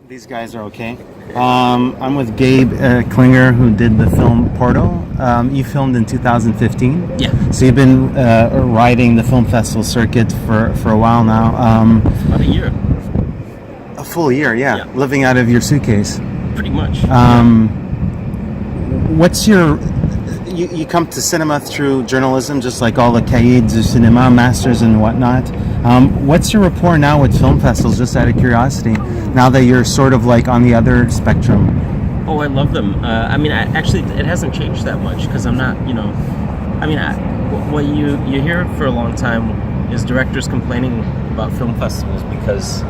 These guys are okay. I'm with Gabe Klinger, who did the film Porto. You filmed in 2015. Yeah. So you've been riding the film festival circuit for a while now. About a year. A full year, yeah. Yeah. Living out of your suitcase. Pretty much. What's your... You come to cinema through journalism, just like all the cahiers du cinéma, masters and whatnot. What's your rapport now with film festivals, just out of curiosity, now that you're sort of like on the other spectrum? Oh, I love them. Actually, it hasn't changed that much because I'm not, what you hear for a long time is directors complaining about film festivals because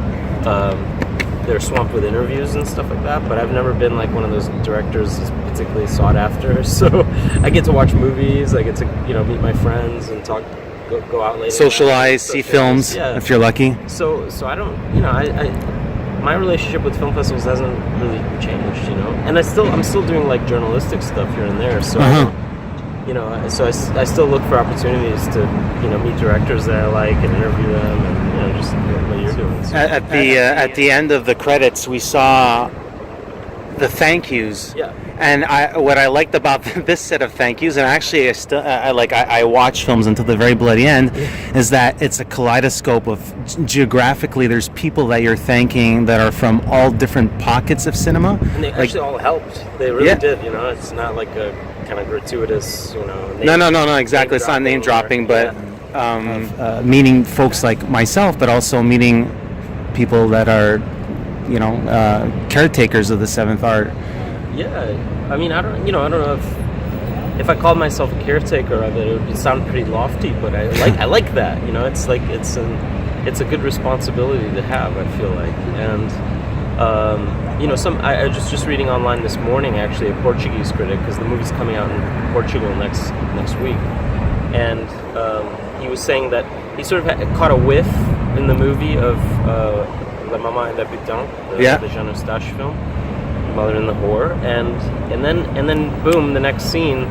they're swamped with interviews and stuff like that, but I've never been like one of those directors that's particularly sought after, so I get to watch movies, I get to, meet my friends and talk, go out later. Socialize, see films, yeah. If you're lucky. So I don't, my relationship with film festivals hasn't really changed, and I'm still doing like journalistic stuff here and there, so I still look for opportunities to, meet directors that I like and interview them, and just what you're doing. So. At the end of the credits, we saw the thank yous. Yeah. And what I liked about this set of thank yous, and actually I watch films until the very bloody end, is that it's a kaleidoscope of geographically. There's people that you're thanking that are from all different pockets of cinema. And they actually all helped. They really did. It's not like a kind of gratuitous, No, exactly. It's not name dropping, but meeting folks like myself, but also meeting people that are, caretakers of the seventh art. Yeah, I don't know if I called myself a caretaker of it, it would sound pretty lofty, but I like that. It's like it's a good responsibility to have. I feel like, and I was just reading online this morning actually a Portuguese critic, because the movie's coming out in Portugal next week, and he was saying that he sort of caught a whiff in the movie of La Maman et le Putain, the Jean Eustache film, Mother and the Whore, and then boom, the next scene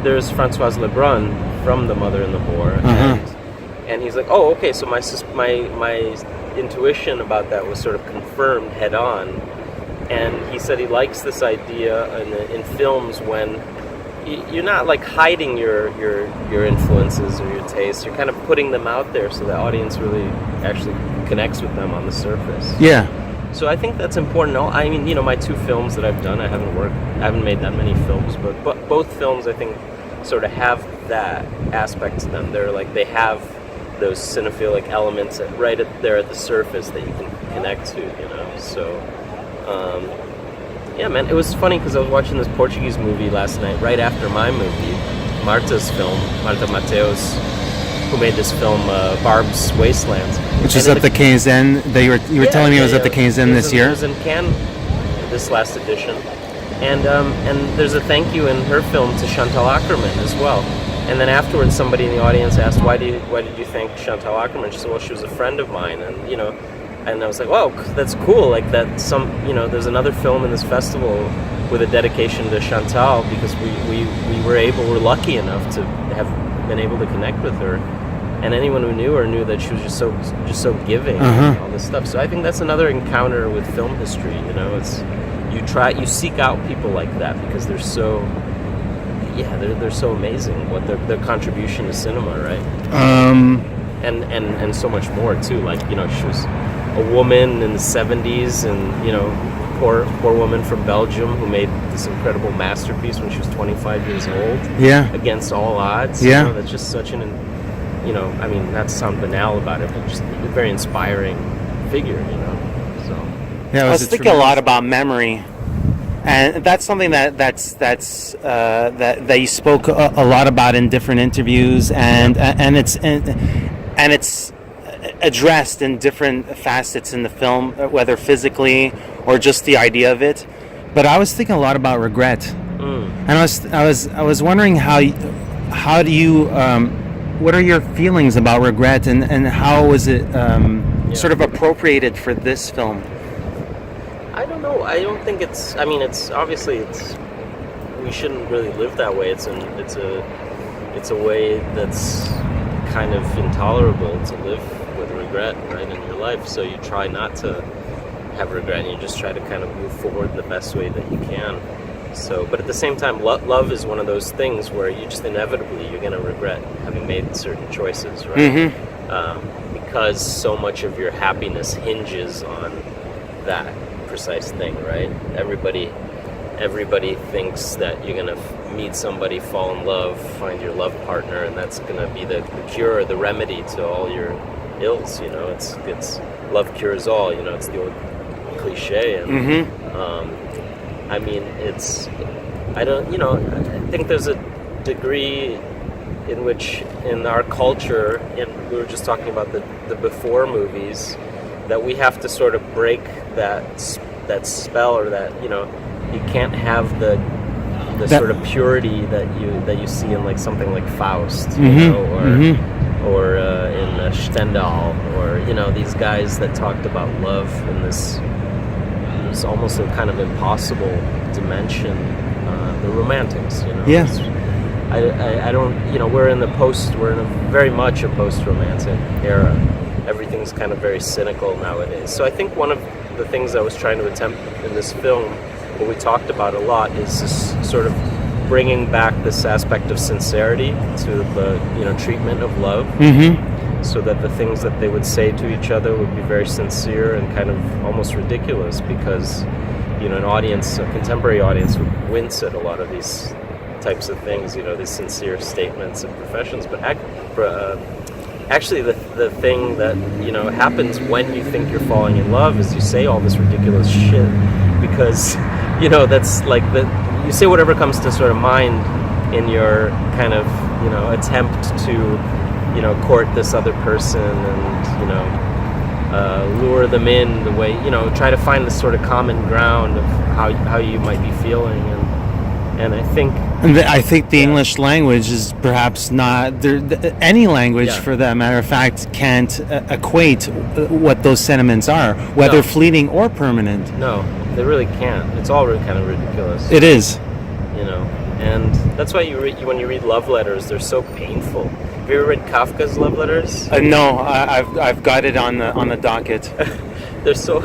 there's Francoise Lebrun from The Mother and the Whore, and he's like, oh, okay, so my intuition about that was sort of confirmed head on, and he said he likes this idea in films when you're not like hiding your influences or your tastes, you're kind of putting them out there so the audience really actually connects with them on the surface. Yeah. So I think that's important. My two films that I've done, I haven't made that many films, but both films I think sort of have that aspect to them. They're like, they have those cinephilic elements right there at the surface that you can connect to, So, yeah, man, it was funny because I was watching this Portuguese movie last night, right after my movie, Marta's film, Marta Mateus, who made this film, Barb's Wastelands. Which is at the KZN. You were telling me it was at the KZN this year? It was in Cannes, this last edition. And there's a thank you in her film to Chantal Akerman as well. And then afterwards, somebody in the audience asked, why did you thank Chantal Akerman? She said, well, she was a friend of mine. And I was like, wow, that's cool. Like that there's another film in this festival with a dedication to Chantal, because we're lucky enough to have been able to connect with her. And anyone who knew her knew that she was just so giving and all this stuff. So I think that's another encounter with film history. It's you seek out people like that because they're so amazing. What their contribution to cinema, right? And so much more too. Like she was a woman in the 70s, and poor woman from Belgium who made this incredible masterpiece when she was 25 years old. Yeah. Against all odds. Yeah. That's just such an not to sound banal about it, but just a very inspiring figure, So yeah, I was thinking a lot about memory, and that's something that you spoke a lot about in different interviews, and it's addressed in different facets in the film, whether physically or just the idea of it. But I was thinking a lot about regret, and I was wondering how do you. What are your feelings about regret, and how was it sort of appropriated for this film? I don't know. I don't think it's. It's obviously we shouldn't really live that way. It's a way that's kind of intolerable to live with regret, right, in your life. So you try not to have regret, and you just try to kind of move forward the best way that you can. So, but at the same time, love is one of those things where you just inevitably you're going to regret having made certain choices, right? Because so much of your happiness hinges on that precise thing, right? Everybody thinks that you're going to meet somebody, fall in love, find your love partner, and that's going to be the cure, the remedy to all your ills. It's love cures all. It's the old cliche, and I mean, I think there's a degree in which in our culture, and we were just talking about the before movies, that we have to sort of break that spell, or that you can't have the sort of purity that you see in like something like Faust, or in Stendhal, or these guys that talked about love in this. It's almost a kind of impossible dimension. The romantics, Yes. I don't. We're in very much a post-romantic era. Everything's kind of very cynical nowadays. So I think one of the things I was trying to attempt in this film, what we talked about a lot, is this sort of bringing back this aspect of sincerity to the treatment of love. So that the things that they would say to each other would be very sincere and kind of almost ridiculous, because a contemporary audience would wince at a lot of these types of things, these sincere statements of professions. But actually the thing that happens when you think you're falling in love is you say all this ridiculous shit, because that's like you say whatever comes to sort of mind in your kind of attempt to court this other person, and lure them in the way, try to find this sort of common ground of how you might be feeling, and I think the English language is perhaps not any language, for that matter of fact, can't equate what those sentiments are, whether fleeting or permanent. No, they really can't. It's all kind of ridiculous. It is. And that's why when you read love letters, they're so painful. Have you ever read Kafka's love letters? No, I've got it on the docket. They're so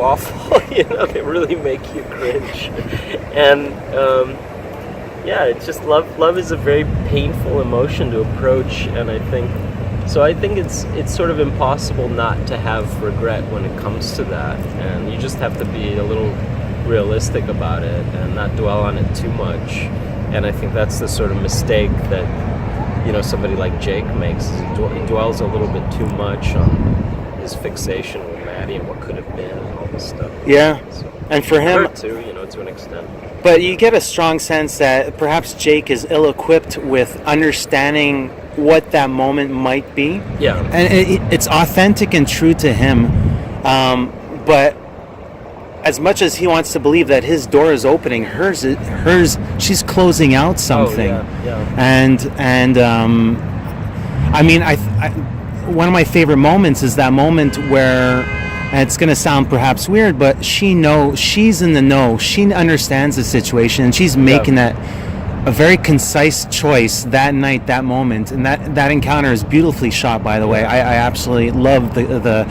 awful. They really make you cringe. And it's just love is a very painful emotion to approach, and I think it's sort of impossible not to have regret when it comes to that, and you just have to be a little realistic about it and not dwell on it too much. And I think that's the sort of mistake that somebody like Jake makes, is he dwells a little bit too much on his fixation with Maddie and what could have been and all this stuff. So, and for him too, to an extent. But you get a strong sense that perhaps Jake is ill-equipped with understanding what that moment might be. And it's authentic and true to him, but as much as he wants to believe that his door is opening, hers, she's closing out something. And I mean, I one of my favorite moments is that moment where, and it's going to sound perhaps weird, but she's in the know. She understands the situation, and she's making a very concise choice that night, that moment, and that encounter is beautifully shot. By the way, I absolutely love the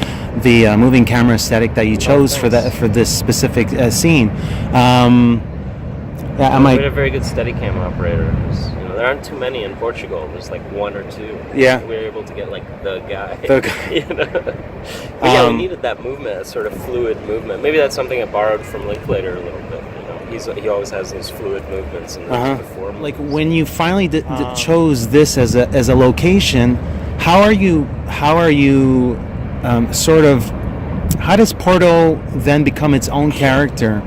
moving camera aesthetic that you chose for this specific scene. We had a very good Steadicam operator. There aren't too many in Portugal. There's like one or two. Yeah. We were able to get like the guy. But we needed that movement, that sort of fluid movement. Maybe that's something I borrowed from Linklater a little bit. He always has those fluid movements in the before. Like when you finally chose this as a location, how does Porto then become its own character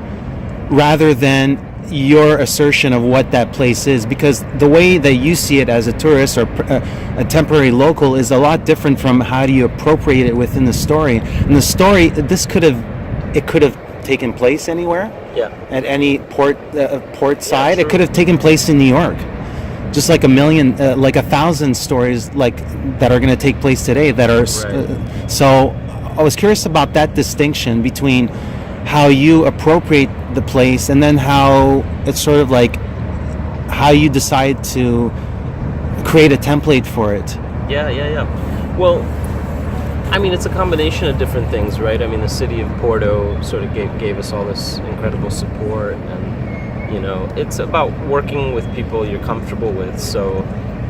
rather than your assertion of what that place is? Because the way that you see it as a tourist or a temporary local is a lot different from how do you appropriate it within the story. And the story, it could have taken place anywhere. At any port side. It could have taken place in New York. Just like 1,000 stories like that are going to take place today that are so I was curious about that distinction between how you appropriate the place and then how it's sort of like how you decide to create a template for it. Well, I mean, it's a combination of different things, right? I mean, the city of Porto sort of gave us all this incredible support, and, you know, it's about working with people you're comfortable with. So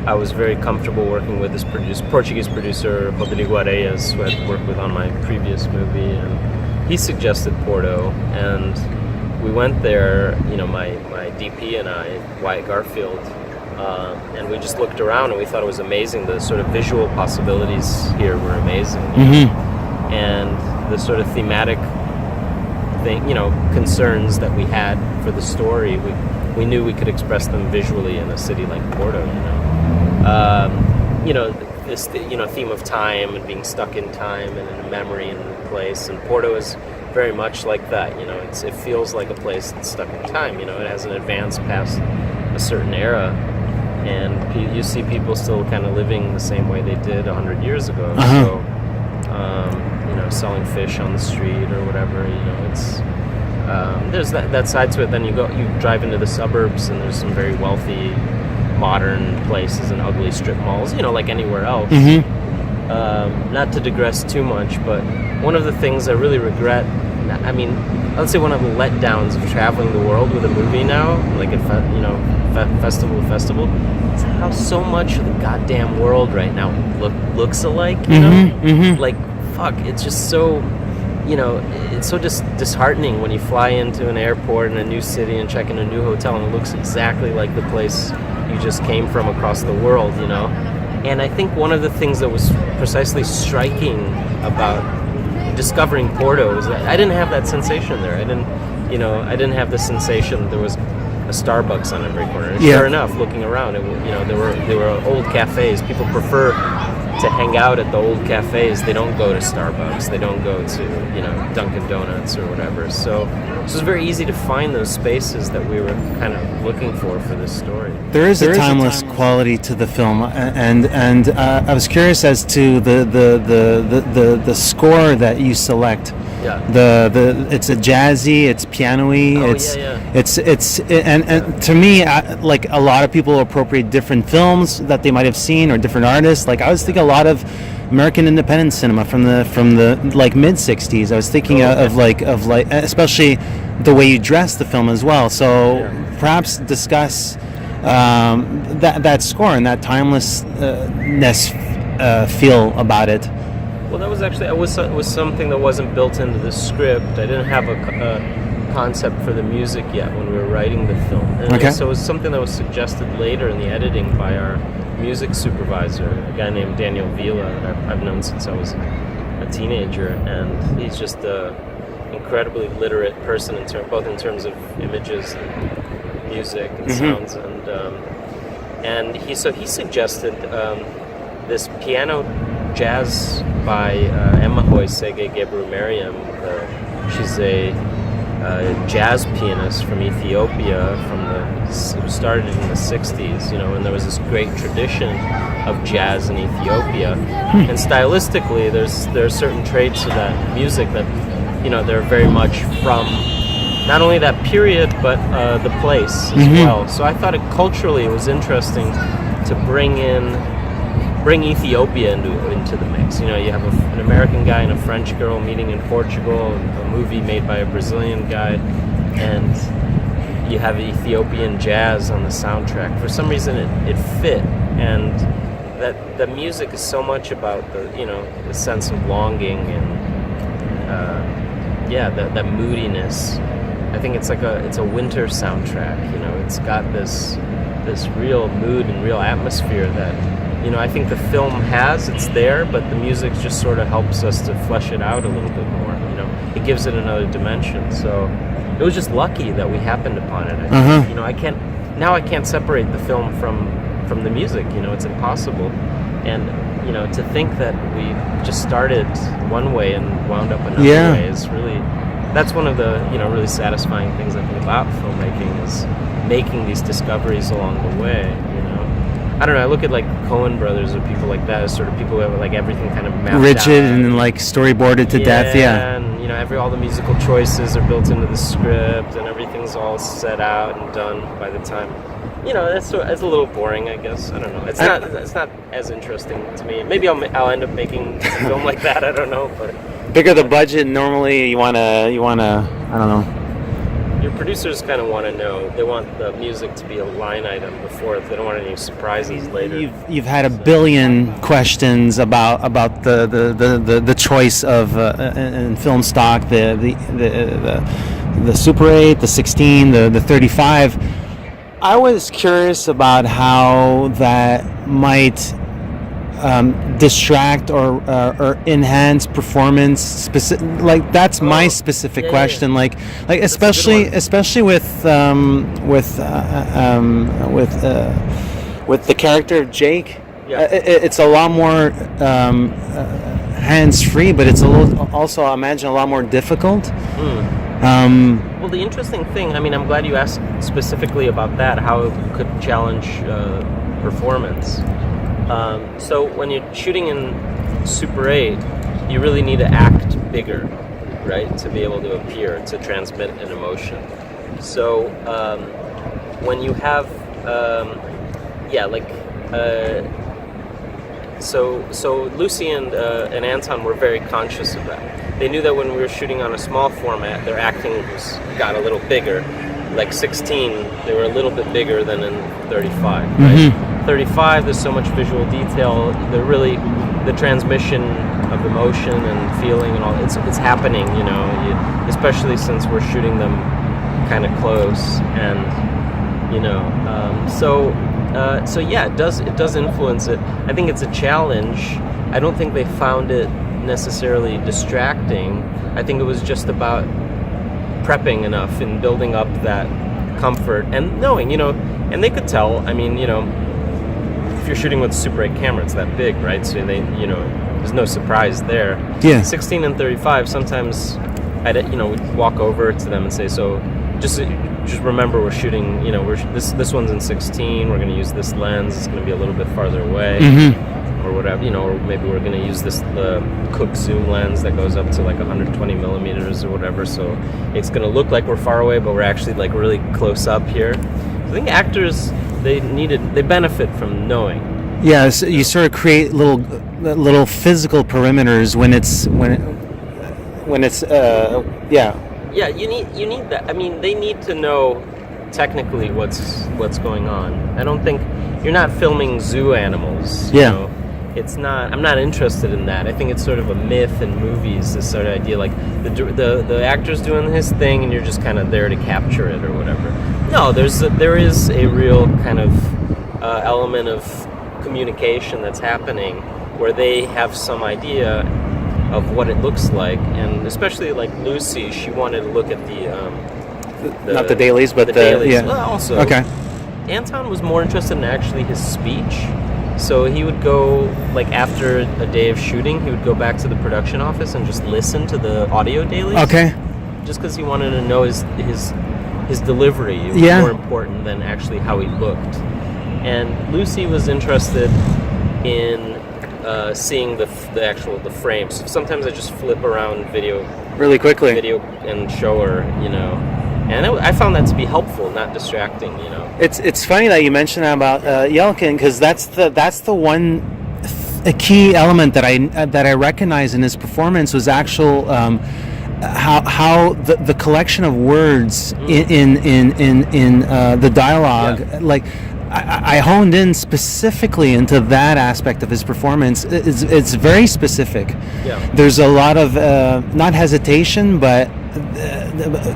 I was very comfortable working with this Portuguese producer, Rodrigo Areias, who I'd worked with on my previous movie, and he suggested Porto, and we went there, you know, my DP and I, Wyatt Garfield, and we just looked around and we thought it was amazing. The sort of visual possibilities here were amazing. And the sort of thematic thing, you know, concerns that we had for the story, we knew we could express them visually in a city like Porto, you know. You know, this, you know, theme of time and being stuck in time and in a memory and a place, and Porto is very much like that, you know. It feels like a place that's stuck in time, you know. It hasn't advanced past a certain era, and you see people still kind of living the same way they did 100 years ago. So, you know, selling fish on the street or whatever, you know, it's there's that side to it. Then you drive into the suburbs, and there's some very wealthy, modern places and ugly strip malls, you know, like anywhere else. Not to digress too much, but one of the things I really regret, I mean, let's say one of the letdowns of traveling the world with a movie now, like at festival to festival, is how so much of the goddamn world right now looks alike, you know? Like, fuck, it's just so, you know, it's so disheartening when you fly into an airport in a new city and check in a new hotel and it looks exactly like the place you just came from across the world, you know? And I think one of the things that was precisely striking about discovering Porto is that I didn't have that sensation there. I didn't have the sensation that there was a Starbucks on every corner. And sure enough, looking around, you know, there were old cafes. People prefer to hang out at the old cafes. They don't go to Starbucks. They don't go to, you know, Dunkin' Donuts or whatever. So it was very easy to find those spaces that we were kind of looking for this story. There is a timeless quality to the film, and I was curious as to the score that you select. Yeah. It's a jazzy, it's piano-y, and to me, like a lot of people appropriate different films that they might have seen or different artists. Like I was thinking a lot of American independent cinema from the like mid '60s. I was thinking of like especially the way you dress the film as well. So perhaps discuss that score and that timelessness feel about it. Well, that was actually it was something that wasn't built into the script. I didn't have a concept for the music yet when we were writing the film. And so it was something that was suggested later in the editing by our music supervisor, a guy named Daniel Vila that I've known since I was a teenager, and he's just an incredibly literate person both in terms of images and music and sounds, and he suggested this piano jazz by Emma Hoysege Gebru-Mariam. She's a jazz pianist from Ethiopia, who started in the 60s, you know, and there was this great tradition of jazz in Ethiopia. And stylistically, there are certain traits of that music that, you know, they're very much from not only that period, but the place as well. So I thought culturally it was interesting to bring Ethiopia into the mix. You know, you have an American guy and a French girl meeting in Portugal, a movie made by a Brazilian guy, and you have Ethiopian jazz on the soundtrack. For some reason it fit, and that the music is so much about the sense of longing and that moodiness. I think it's a winter soundtrack, you know. It's got this real mood and real atmosphere that, you know, I think the film it's there, but the music just sort of helps us to flesh it out a little bit more, you know. It gives it another dimension. So it was just lucky that we happened upon it. I think. You know, I can't separate the film from the music, you know. It's impossible. And, you know, to think that we just started one way and wound up another way is really, that's one of the, you know, really satisfying things I think about filmmaking, is making these discoveries along the way, you know. I don't know, I look at like Coen brothers or people like that as sort of people who have like everything kind of mapped rigid out. And like storyboarded to death. And, you know, all the musical choices are built into the script and everything's all set out and done by the time it's a little boring, I guess. I don't know. It's not as interesting to me. Maybe I'll end up making a film like that. I don't know, but bigger the budget. Normally, you wanna. I don't know. Your producers kind of want to know. They want the music to be a line item before. They don't want any surprises later. You've had a billion questions about the choice of in film stock, the Super 8, the 16, the 35. I was curious about how that might distract or enhance performance. That's my specific question. Yeah. Like especially with the character of Jake. Yeah. It's a lot more hands-free, but it's also, I imagine, a lot more difficult. Well, the interesting thing, I'm glad you asked specifically about that, how it could challenge performance. So when you're shooting in Super 8, you really need to act bigger, right, to be able to appear, to transmit an emotion. So when you have, so Lucie and Anton were very conscious of that. They knew that when we were shooting on a small format, their acting got a little bigger. Like 16, they were a little bit bigger than in 35, right? Mm-hmm. 35, there's so much visual detail. They're really, the transmission of emotion and feeling and all, it's happening, especially since we're shooting them kind of close. And, so yeah, it does influence it. I think it's a challenge. I don't think they found it necessarily distracting. I think it was just about prepping enough and building up that comfort and knowing, and they could tell. If you're shooting with a Super 8 camera, it's that big, right? So they, there's no surprise there. Yeah. 16 and 35, sometimes we'd walk over to them and say, so just remember we're shooting, this one's in 16, we're going to use this lens, it's going to be a little bit farther away. Mm-hmm. Or whatever, or maybe we're going to use the Cook zoom lens that goes up to like 120 millimeters or whatever, so it's going to look like we're far away, but we're actually like really close up here. I think actors, they benefit from knowing. Yeah, so you sort of create little physical perimeters when it's Yeah, you need that. They need to know technically what's going on. I don't think you're not filming zoo animals. Yeah. It's not. I'm not interested in that. I think it's sort of a myth in movies. This sort of idea, like the actor's doing his thing, and you're just kind of there to capture it or whatever. No, there is a real kind of element of communication that's happening, where they have some idea of what it looks like, and especially like Lucie, she wanted to look at not the dailies, but the dailies. yeah. Well, also, okay. Anton was more interested in actually his speech. So he would go, like after a day of shooting, he would go back to the production office and just listen to the audio dailies. Okay. Just because he wanted to know his delivery. It was more important than actually how he looked. And Lucie was interested in seeing the frames. Sometimes I just flip around video really quickly and show her, And I found that to be helpful, not distracting, It's funny that you mentioned that about Yelchin, because that's the one a key element that I recognize in his performance was how the collection of words in the dialogue, like I honed in specifically into that aspect of his performance. It's very specific. Yeah. There's a lot of not hesitation, but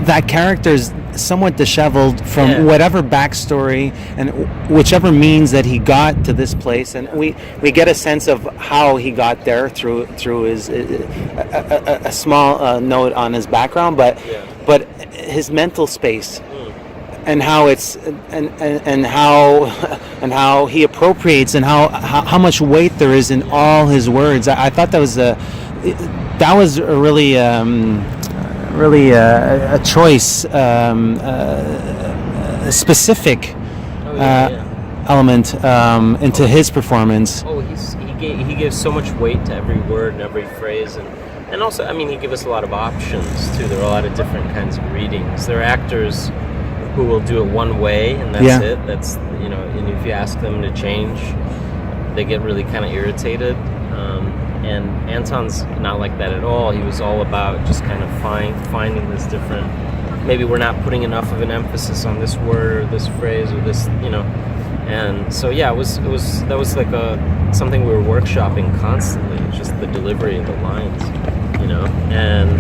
that character is somewhat disheveled from whatever backstory and whichever means that he got to this place, and we get a sense of how he got there through his a small note on his background, but his mental space. And how it's and how he appropriates and how much weight there is in all his words. I thought that was a really a choice, a specific element into his performance. Oh, he gives so much weight to every word and every phrase, and also he gave us a lot of options too. There are a lot of different kinds of readings. There are actors who who will do it one way and that's it. That's, and if you ask them to change, they get really kind of irritated. And Anton's not like that at all. He was all about just kind of finding this different. Maybe we're not putting enough of an emphasis on this word or this phrase or this, And so it was like something we were workshopping constantly. Just the delivery of the lines, And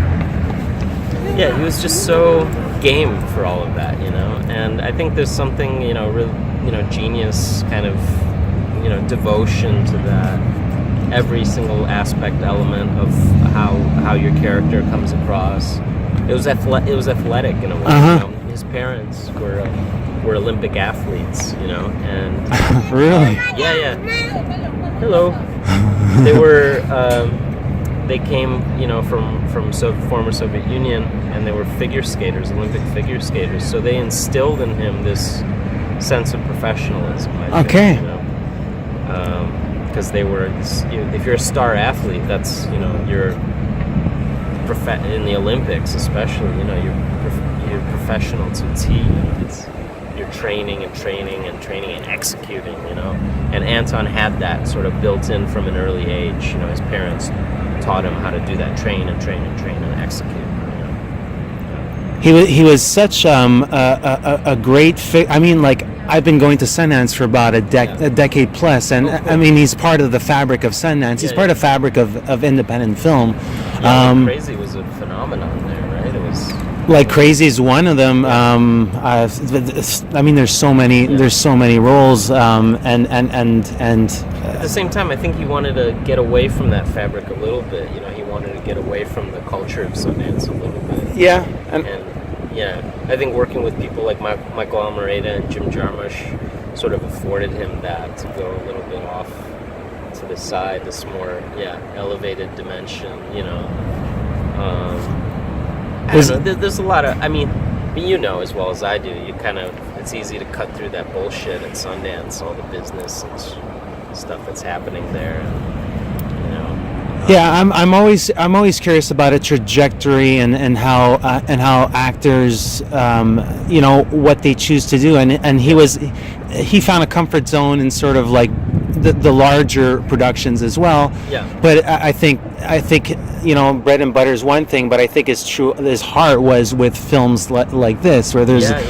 yeah, he was just so game for all of that, And I think there's something, real, genius kind of, devotion to that. Every single aspect element of how your character comes across. It was athletic in a way. His parents were Olympic athletes, and really, yeah. Hello. They were they came, from former Soviet Union, and they were figure skaters, Olympic figure skaters. So they instilled in him this sense of professionalism. I think, because they were, if you're a star athlete, that's, you're in the Olympics, especially, you're professional to a T. You're training and executing, And Anton had that sort of built in from an early age. His parents taught him how to do that, train and execute. He was such a great I mean, like, I've been going to Sundance for about a decade plus, and I mean, he's part of the fabric of Sundance. He's part of the fabric of independent film. Crazy was a phenomenon there, right? It was like Crazy is one of them. I mean, there's so many roles, and at the same time, I think he wanted to get away from that fabric a little bit. He wanted to get away from the culture of Sundance a little bit. Yeah, I think working with people like Michael Almereyda and Jim Jarmusch sort of afforded him that, to go a little bit off to the side, this more elevated dimension. I don't know. There's a lot of. I mean, as well as I do. It's easy to cut through that bullshit at Sundance, all the business and stuff that's happening there. Yeah, I'm always curious about a trajectory and how actors, what they choose to do, and he found a comfort zone in sort of like the larger productions as well. Yeah. But I think bread and butter is one thing, but I think it's true. His heart was with films like this, where there's a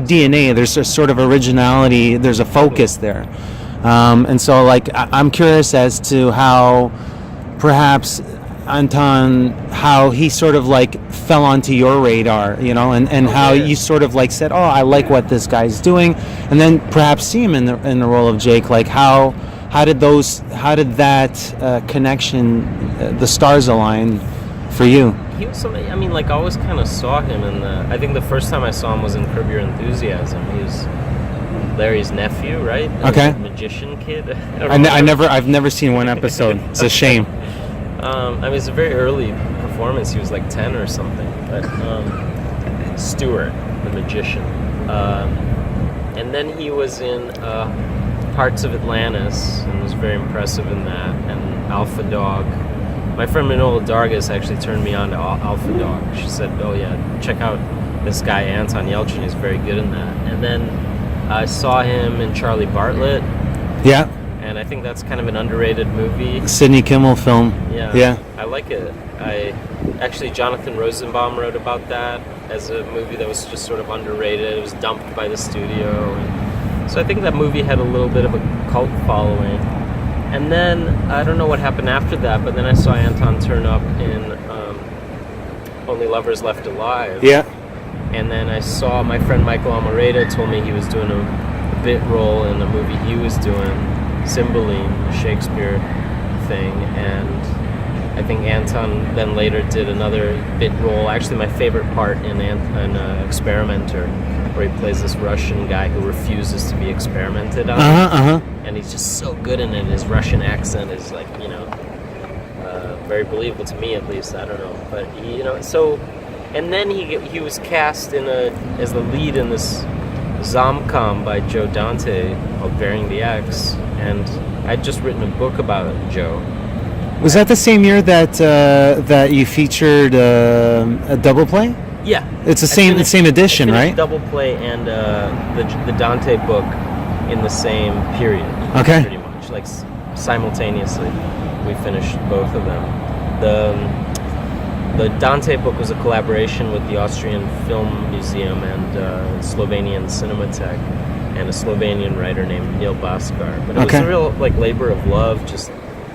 DNA, there's a sort of originality, there's a focus there. And so, like, I'm curious as to how, perhaps, Anton, how he sort of like fell onto your radar, and how you sort of like said, "Oh, I like what this guy's doing," and then perhaps see him in the role of Jake. Like, how did that connection, the stars align for you? He was somebody. I mean, like, I always kind of saw him in I think the first time I saw him was in Curb Your Enthusiasm. He was Larry's nephew, right? Okay. Magician kid. I've never seen one episode. It's a shame. I mean, it's a very early performance. He was like 10 or something. But Stewart, the magician, and then he was in Parts of Atlantis and was very impressive in that. And Alpha Dog. My friend Manola Dargis actually turned me on to Alpha Dog. She said, "Oh yeah, check out this guy Anton Yelchin. He's very good in that." And then I saw him in Charlie Bartlett. Yeah. And I think that's kind of an underrated movie. Sidney Kimmel film. Yeah. I like it. Jonathan Rosenbaum wrote about that as a movie that was just sort of underrated. It was dumped by the studio. And so I think that movie had a little bit of a cult following. And then, I don't know what happened after that, but then I saw Anton turn up in Only Lovers Left Alive. Yeah. And then I saw my friend Michael Almereyda told me he was doing a bit role in a movie he was doing, Cymbeline, a Shakespeare thing, and I think Anton then later did another bit role. Actually, my favorite part in Experimenter, where he plays this Russian guy who refuses to be experimented on, and he's just so good in it. His Russian accent is like, very believable to me, at least. I don't know, but so. And then he was cast as the lead in this Zomcom by Joe Dante called Bearing the X, and I'd just written a book about Joe. Was that the same year that you featured a double play? Yeah, It's the same edition, right? Double Play and the Dante book in the same period. Okay. Pretty much, like simultaneously, we finished both of them. The Dante book was a collaboration with the Austrian Film Museum and Slovenian Cinematheque, and a Slovenian writer named Neil Baskar. But it was a real labor of love, just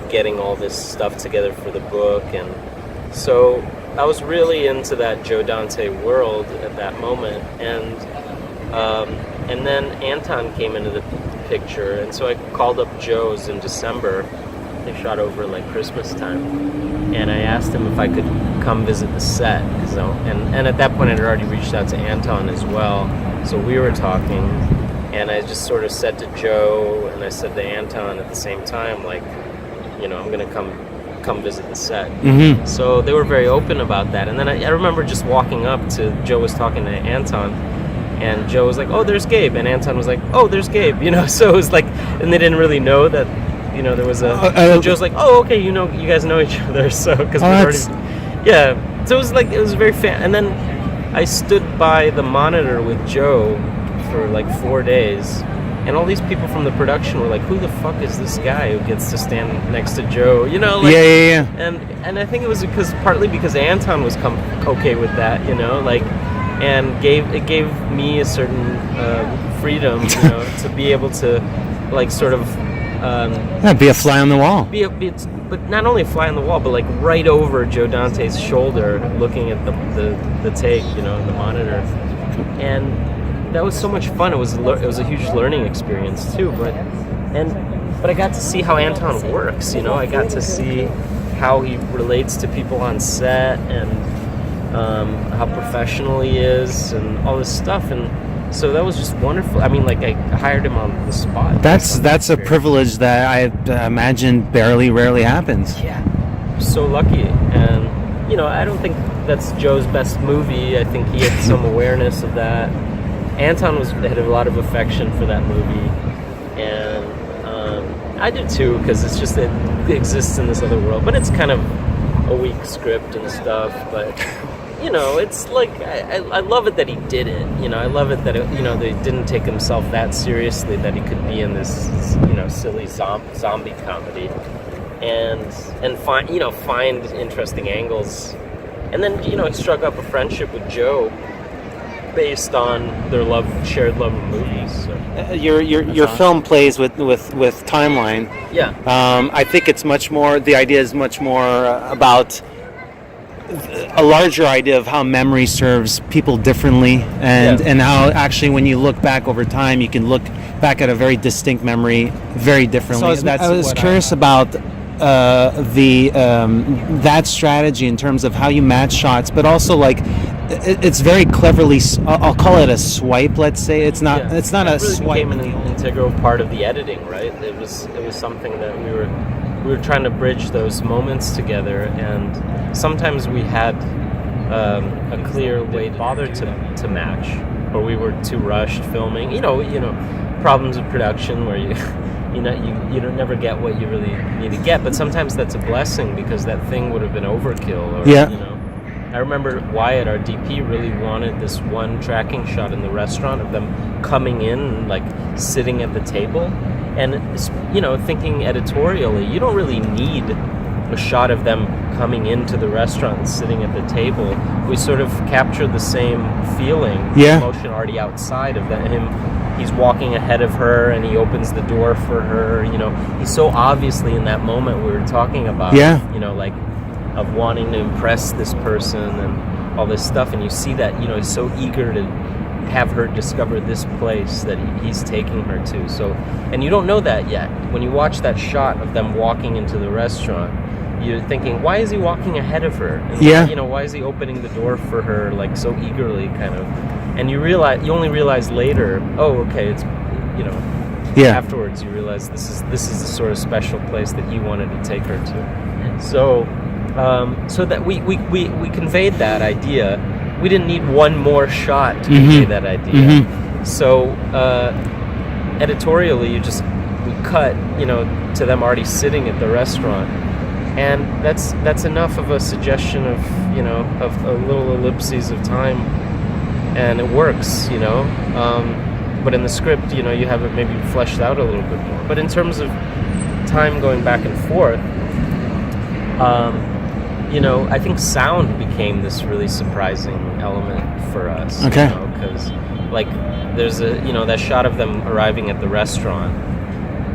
getting all this stuff together for the book, and so I was really into that Joe Dante world at that moment, and then Anton came into the picture, and so I called up Joe's in December. They shot over Christmas time, and I asked him if I could come visit the set, and at that point I had already reached out to Anton as well, so we were talking, and I just sort of said to Joe, and I said to Anton at the same time, I'm gonna come visit the set. Mm-hmm. So they were very open about that, and then I remember just walking up to Joe was talking to Anton, and Joe was like, "Oh, there's Gabe," and Anton was like, "Oh, there's Gabe," so it was and they didn't really know that. There was a. Joe's like, "Oh, okay, you guys know each other," so because we already, yeah. So it was very fan. And then I stood by the monitor with Joe for 4 days, and all these people from the production were like, "Who the fuck is this guy who gets to stand next to Joe?" Yeah. And I think it was partly because Anton was okay with that, and it gave me a certain freedom, to be able to sort of. Be a fly on the wall. But not only a fly on the wall, but right over Joe Dante's shoulder, looking at the take, in the monitor, and that was so much fun. It was a huge learning experience too. But I got to see how Anton works. I got to see how he relates to people on set and how professional he is and all this stuff. And so that was just wonderful. I mean, I hired him on the spot. That's a privilege that I imagine rarely happens. Yeah, so lucky. And I don't think that's Joe's best movie. I think he had some awareness of that. Anton had a lot of affection for that movie, and I did too, because it's just it exists in this other world. But it's kind of a weak script and stuff. But it's I love it that he did it. I love it that they didn't take himself that seriously, that he could be in this silly zombie comedy and find interesting angles, and then he struck up a friendship with Joe based on their shared love of movies. So. Your film plays with timeline. Yeah. I think it's much more. The idea is much more about a larger idea of how memory serves people differently, and how actually when you look back over time, you can look back at a very distinct memory very differently. So I was curious about that strategy in terms of how you match shots, but also it's very cleverly. I'll call it a swipe. Let's say it's not. Yeah. It's not a really swipe. It became an integral part of the editing, right? It was something that we were trying to bridge those moments together, and sometimes we had a clear way to bother to match, or we were too rushed filming. Problems of production where you don't never get what you really need to get, but sometimes that's a blessing, because that thing would have been overkill. I remember Wyatt, our DP, really wanted this one tracking shot in the restaurant of them coming in and sitting at the table, and thinking editorially, you don't really need a shot of them coming into the restaurant and sitting at the table. We sort of captured the same feeling, emotion already outside of that. He's walking ahead of her, and he opens the door for her. He's so obviously in that moment we were talking about. Of wanting to impress this person and all this stuff, and you see that he's so eager to have her discover this place that he's taking her to. So, and you don't know that yet. When you watch that shot of them walking into the restaurant, you're thinking, why is he walking ahead of her? And why is he opening the door for her so eagerly, kind of? And you only realize later, oh, okay, it's afterwards you realize this is the sort of special place that he wanted to take her to. So that we conveyed that idea. We didn't need one more shot to convey that idea. Mm-hmm. So editorially, we cut to them already sitting at the restaurant, And that's enough of a suggestion of, you know, of a little ellipses of time, and it works, you know. But in the script, you know, you have it maybe fleshed out a little bit more. But in terms of time going back and forth, you know, I think sound became this really surprising element for us. Okay. You know, because, like, there's that shot of them arriving at the restaurant,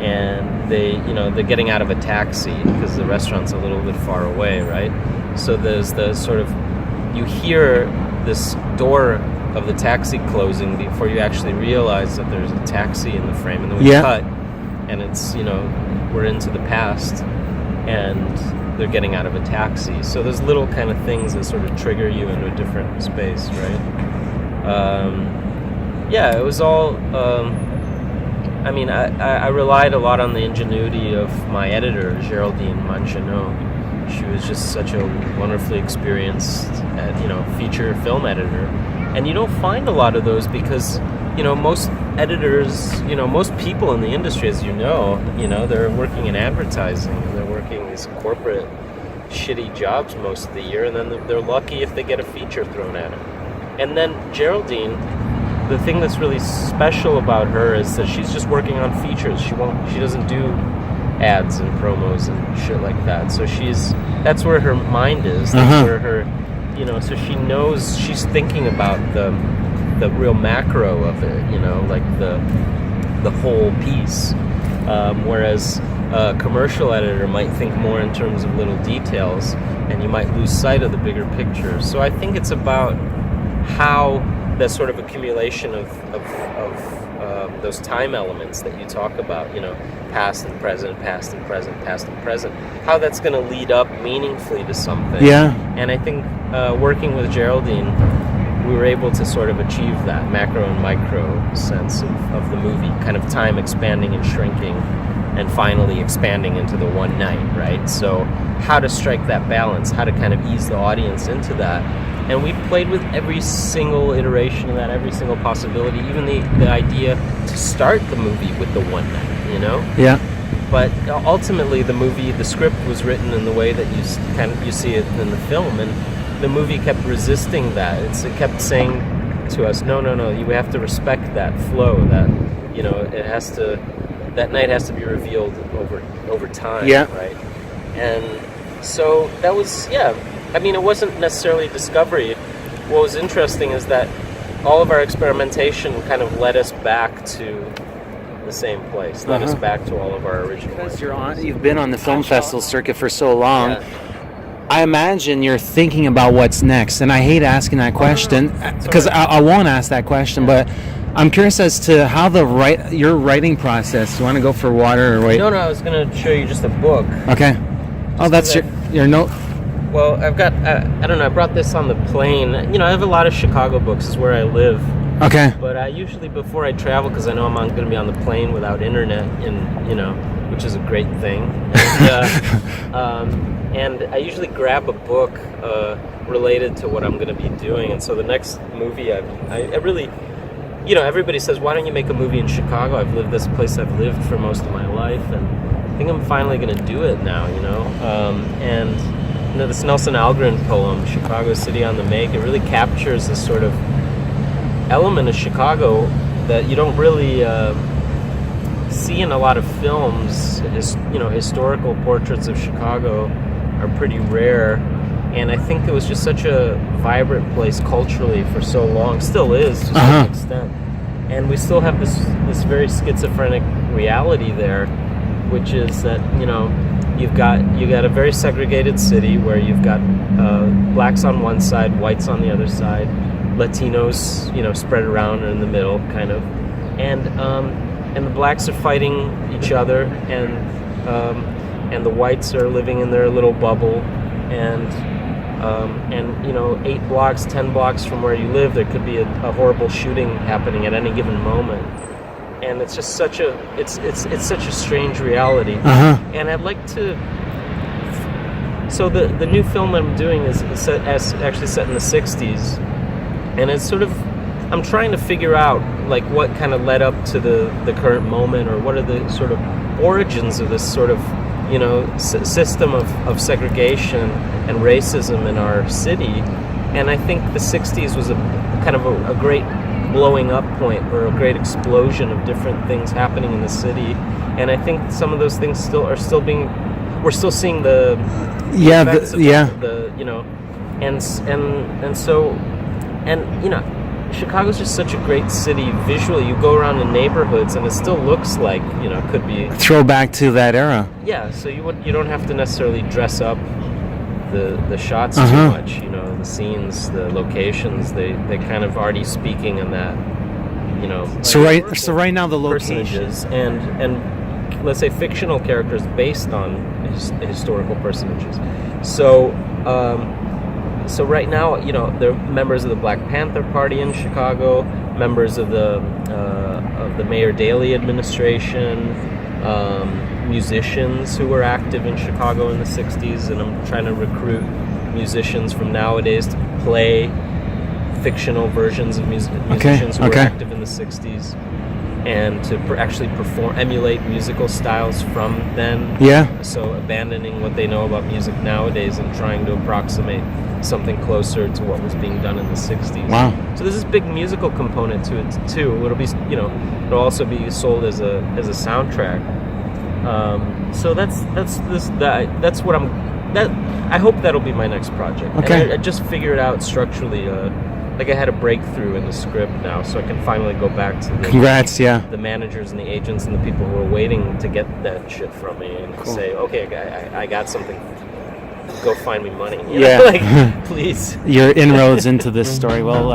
and they're getting out of a taxi because the restaurant's a little bit far away, right? So there's the sort of, you hear this door of the taxi closing before you actually realize that there's a taxi in the frame, and then we cut, and it's, you know, we're into the past, and they're getting out of a taxi. So there's little kind of things that sort of trigger you into a different space, right? It was all. I mean, I relied a lot on the ingenuity of my editor, Geraldine Mancheneau. She was just such a wonderfully experienced, feature film editor. And you don't find a lot of those because, you know, most editors, you know, most people in the industry, as you know, they're working in advertising, and they're working these corporate shitty jobs most of the year, and then they're lucky if they get a feature thrown at them. And then Geraldine, the thing that's really special about her is that she's just working on features. She doesn't do ads and promos and shit like that. So that's where her mind is. That's where her, you know, so she knows, she's thinking about the real macro of it, you know, like the whole piece. Whereas a commercial editor might think more in terms of little details, and you might lose sight of the bigger picture. So I think it's about how that sort of accumulation of those time elements that you talk about, you know, past and present, past and present, past and present, how that's going to lead up meaningfully to something. Yeah. And I think working with Geraldine, we were able to sort of achieve that macro and micro sense of the movie, kind of time expanding and shrinking, and finally expanding into the one night, right? So how to strike that balance, how to kind of ease the audience into that. And we played with every single iteration of that, every single possibility, even the idea to start the movie with the one night, you know? Yeah. But ultimately, the script was written in the way that you see it in the film, and the movie kept resisting that. It kept saying to us, no, you have to respect that flow, that, you know, that night has to be revealed over time, right? And so that was, I mean, it wasn't necessarily discovery. What was interesting is that all of our experimentation kind of led us back to the same place, led us back to all of our original Because you've been on the film festival circuit for so long, I imagine you're thinking about what's next. And I hate asking that question, because I won't ask that question, but I'm curious as to how your writing process. You want to go for water or wait? No, I was going to show you just a book. Okay. That's your note? Well, I've got, I don't know, I brought this on the plane. You know, I have a lot of Chicago books, is where I live. Okay. But I usually, before I travel, because I know I'm going to be on the plane without internet, which is a great thing. And I usually grab a book related to what I'm going to be doing. And so the next movie, I really, you know, everybody says, why don't you make a movie in Chicago? I've lived this place I've lived for most of my life, and I think I'm finally going to do it now, you know. And you know, this Nelson Algren poem, Chicago City on the Make, it really captures this sort of element of Chicago that you don't really see in a lot of films. Historical portraits of Chicago are pretty rare, and I think it was just such a vibrant place culturally for so long, still is to some extent, and we still have this very schizophrenic reality there, which is that, you know, you got a very segregated city where you've got blacks on one side, whites on the other side, Latinos, you know, spread around in the middle, kind of, and the blacks are fighting each other, and the whites are living in their little bubble, and you know, 8 blocks, 10 blocks from where you live, there could be a horrible shooting happening at any given moment. And it's just such a such a strange reality. And I'd like to. So the new film I'm doing is actually set in the '60s, and it's sort of, I'm trying to figure out like what kind of led up to the current moment, or what are the sort of origins of this sort of system of segregation and racism in our city. And I think the 60s was a kind of a great blowing up point, or a great explosion of different things happening in the city. And I think some of those things we're still seeing the effects of Chicago's just such a great city visually. You go around in neighborhoods and it still looks like, it could be throwback to that era. Yeah, so you don't have to necessarily dress up the shots too much, the scenes, the locations, they kind of already speaking in that, So right now the locations and let's say fictional characters based on historical personages. So right now, they're members of the Black Panther Party in Chicago, members of the Mayor Daley administration, musicians who were active in Chicago in the 60s, and I'm trying to recruit musicians from nowadays to play fictional versions of musicians who were active in the 60s, and to actually emulate musical styles from then. Yeah. So abandoning what they know about music nowadays and trying to approximate something closer to what was being done in the 60s. Wow. So there's this big musical component to it too. It'll be, it'll also be sold as a soundtrack. So that's what I hope that'll be my next project. Okay. And I just figured out structurally, like I had a breakthrough in the script now, so I can finally go back to the managers and the agents and the people who are waiting to get that shit from me and say, okay, I got something. Go find me money. Please. Your inroads into this story. Well,